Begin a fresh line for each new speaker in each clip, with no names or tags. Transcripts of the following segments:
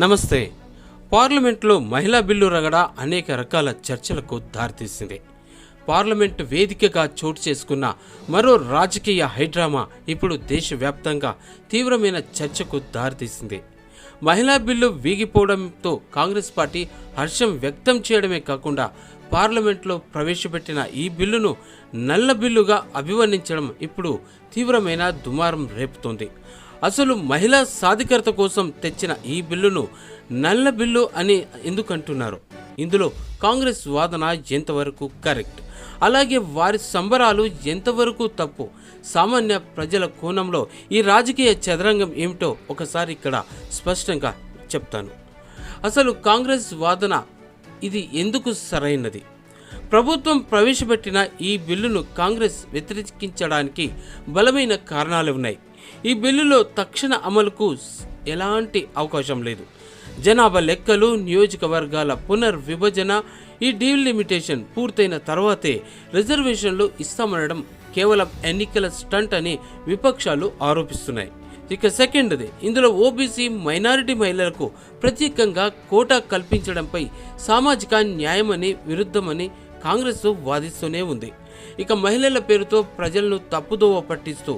నమస్తే. పార్లమెంట్లో మహిళా బిల్లు రగడ అనేక రకాల చర్చలకు దారితీసింది. పార్లమెంటు వేదికగా చోటు చేసుకున్న మరో రాజకీయ హైడ్రామా ఇప్పుడు దేశవ్యాప్తంగా తీవ్రమైన చర్చకు దారితీసింది. మహిళా బిల్లు వీగిపోవడంతో కాంగ్రెస్ పార్టీ హర్షం వ్యక్తం చేయడమే కాకుండా పార్లమెంట్లో ప్రవేశపెట్టిన ఈ బిల్లును నల్ల బిల్లుగా అభివర్ణించడం ఇప్పుడు తీవ్రమైన దుమారం రేపుతోంది. అసలు మహిళా సాధికారత కోసం తెచ్చిన ఈ బిల్లును నల్ల బిల్లు అని ఎందుకంటున్నారు? ఇందులో కాంగ్రెస్ వాదన ఎంతవరకు కరెక్ట్, అలాగే వారి సంబరాలు ఎంతవరకు తప్పు? సామాన్య ప్రజల కోణంలో ఈ రాజకీయ చదరంగం ఏమిటో ఒకసారి ఇక్కడ స్పష్టంగా చెప్తాను. అసలు కాంగ్రెస్ వాదన ఇది ఎందుకు సరైనది? ప్రభుత్వం ప్రవేశపెట్టిన ఈ బిల్లును కాంగ్రెస్ వ్యతిరేకించడానికి బలమైన కారణాలు ఉన్నాయి. ఈ బిల్లులో తక్షణ అమలుకు ఎలాంటి అవకాశం లేదు. జనాభా లెక్కలు, నియోజకవర్గాల పునర్విభజన, ఈ డీలిమిటేషన్ పూర్తయిన తర్వాతే రిజర్వేషన్లు ఇస్తామనడం కేవలం ఎన్నికల స్టంట్ అని విపక్షాలు ఆరోపిస్తున్నాయి. ఇక సెకండ్ది, ఇందులో ఓబీసీ మైనారిటీ మహిళలకు ప్రత్యేకంగా కోటా కల్పించడంపై సామాజిక న్యాయమని విరుద్ధమని కాంగ్రెస్ వాదిస్తూనే ఉంది. ఇక మహిళల పేరుతో ప్రజలను తప్పుదోవ పట్టిస్తూ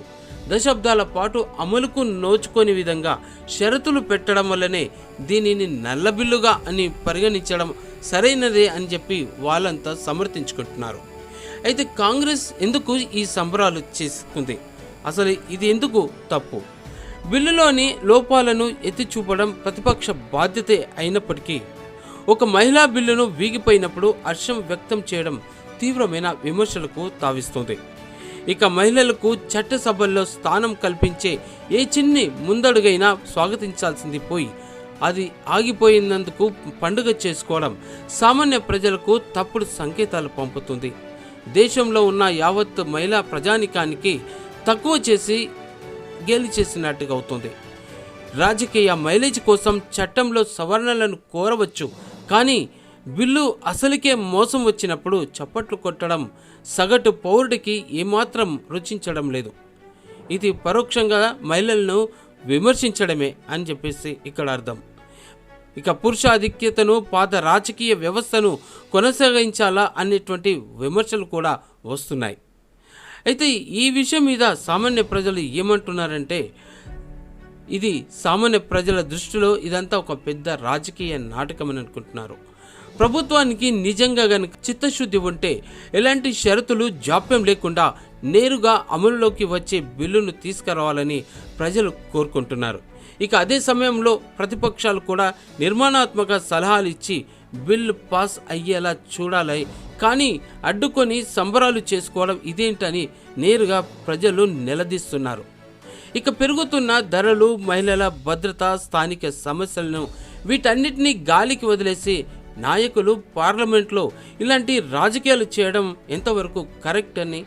దశాబ్దాల పాటు అమలుకు నోచుకోని విధంగా షరతులు పెట్టడం వల్లనే దీనిని నల్లబిల్లుగా అని పరిగణించడం సరైనదే అని చెప్పి వాళ్ళంతా సమర్థించుకుంటున్నారు. అయితే కాంగ్రెస్ ఎందుకు ఈ సంబరాలు చేసుకుంది? అసలు ఇది ఎందుకు తప్పు? బిల్లులోని లోపాలను ఎత్తి చూపడం ప్రతిపక్ష బాధ్యతే అయినప్పటికీ ఒక మహిళా బిల్లును వీగిపోయినప్పుడు హర్షం వ్యక్తం చేయడం తీవ్రమైన విమర్శలకు తావిస్తుంది. ఇక మహిళలకు చట్టసభల్లో స్థానం కల్పించే ఏ చిన్ని ముందడుగైనా స్వాగతించాల్సింది పోయి అది ఆగిపోయినందుకు పండుగ చేసుకోవడం సామాన్య ప్రజలకు తప్పుడు సంకేతాలు పంపుతుంది. దేశంలో ఉన్న యావత్ మహిళా ప్రజానికానికి తక్కువ చేసి గేలి చేసినట్టుగా అవుతుంది. రాజకీయ మైలేజ్ కోసం చట్టంలో సవరణలను కోరవచ్చు, కానీ బిల్లు అసలుకే మోసం వచ్చినప్పుడు చప్పట్లు కొట్టడం సగటు పౌరుడికి ఏమాత్రం రుచించడం లేదు. ఇది పరోక్షంగా మహిళలను విమర్శించడమే అని చెప్పేసి ఇక్కడ అర్థం. ఇక పురుషాధిక్యతను, పాత రాజకీయ వ్యవస్థను కొనసాగించాలా అనేటువంటి విమర్శలు కూడా వస్తున్నాయి. అయితే ఈ విషయం మీద సామాన్య ప్రజలు ఏమంటున్నారంటే, ఇది సామాన్య ప్రజల దృష్టిలో ఇదంతా ఒక పెద్ద రాజకీయ నాటకం అని అనుకుంటున్నారు. ప్రభుత్వానికి నిజంగా గనుక చిత్తశుద్ధి ఉంటే ఎలాంటి షరతులు జాప్యం లేకుండా నేరుగా అమలులోకి వచ్చే బిల్లును తీసుకురావాలని ప్రజలు కోరుకుంటున్నారు. ఇక అదే సమయంలో ప్రతిపక్షాలు కూడా నిర్మాణాత్మక సలహాలు ఇచ్చి బిల్లు పాస్ అయ్యేలా చూడాలి, కానీ అడ్డుకొని సంబరాలు చేసుకోవడం ఇదేంటని నేరుగా ప్రజలు నిలదీస్తున్నారు. ఇక పెరుగుతున్న ధరలు, మహిళల భద్రత, స్థానిక సమస్యలను వీటన్నిటినీ గాలికి వదిలేసి నాయకులు పార్లమెంట్లో ఇలాంటి రాజకీయాలు చేయడం ఎంతవరకు కరెక్ట్ అని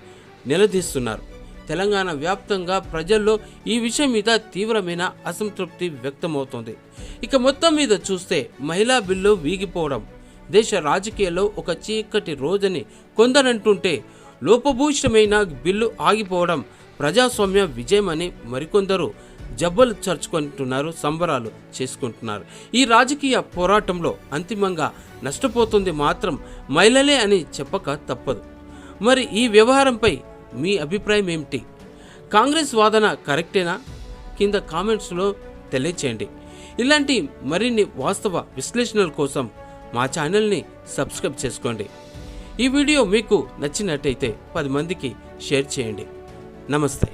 నిలదీస్తున్నారు. తెలంగాణ వ్యాప్తంగా ప్రజల్లో ఈ విషయం మీద తీవ్రమైన అసంతృప్తి వ్యక్తమవుతోంది. ఇక మొత్తం మీద చూస్తే మహిళా బిల్లు వీగిపోవడం దేశ రాజకీయాల్లో ఒక చీకటి రోజని కొందరంటుంటే, లోపభూయిష్టమైన బిల్లు ఆగిపోవడం ప్రజాస్వామ్య విజయమని మరికొందరు జబ్బలు చర్చుకుంటున్నారు, సంబరాలు చేసుకుంటున్నారు. ఈ రాజకీయ పోరాటంలో అంతిమంగా నష్టపోతుంది మాత్రం మహిళలే అని చెప్పక తప్పదు. మరి ఈ వ్యవహారంపై మీ అభిప్రాయం ఏమిటి? కాంగ్రెస్ వాదన కరెక్టేనా? కింద కామెంట్స్లో తెలియచేయండి. ఇలాంటి మరిన్ని వాస్తవ విశ్లేషణల కోసం మా ఛానల్ని సబ్స్క్రైబ్ చేసుకోండి. ఈ వీడియో మీకు నచ్చినట్టయితే 10 మందికి షేర్ చేయండి. నమస్తే.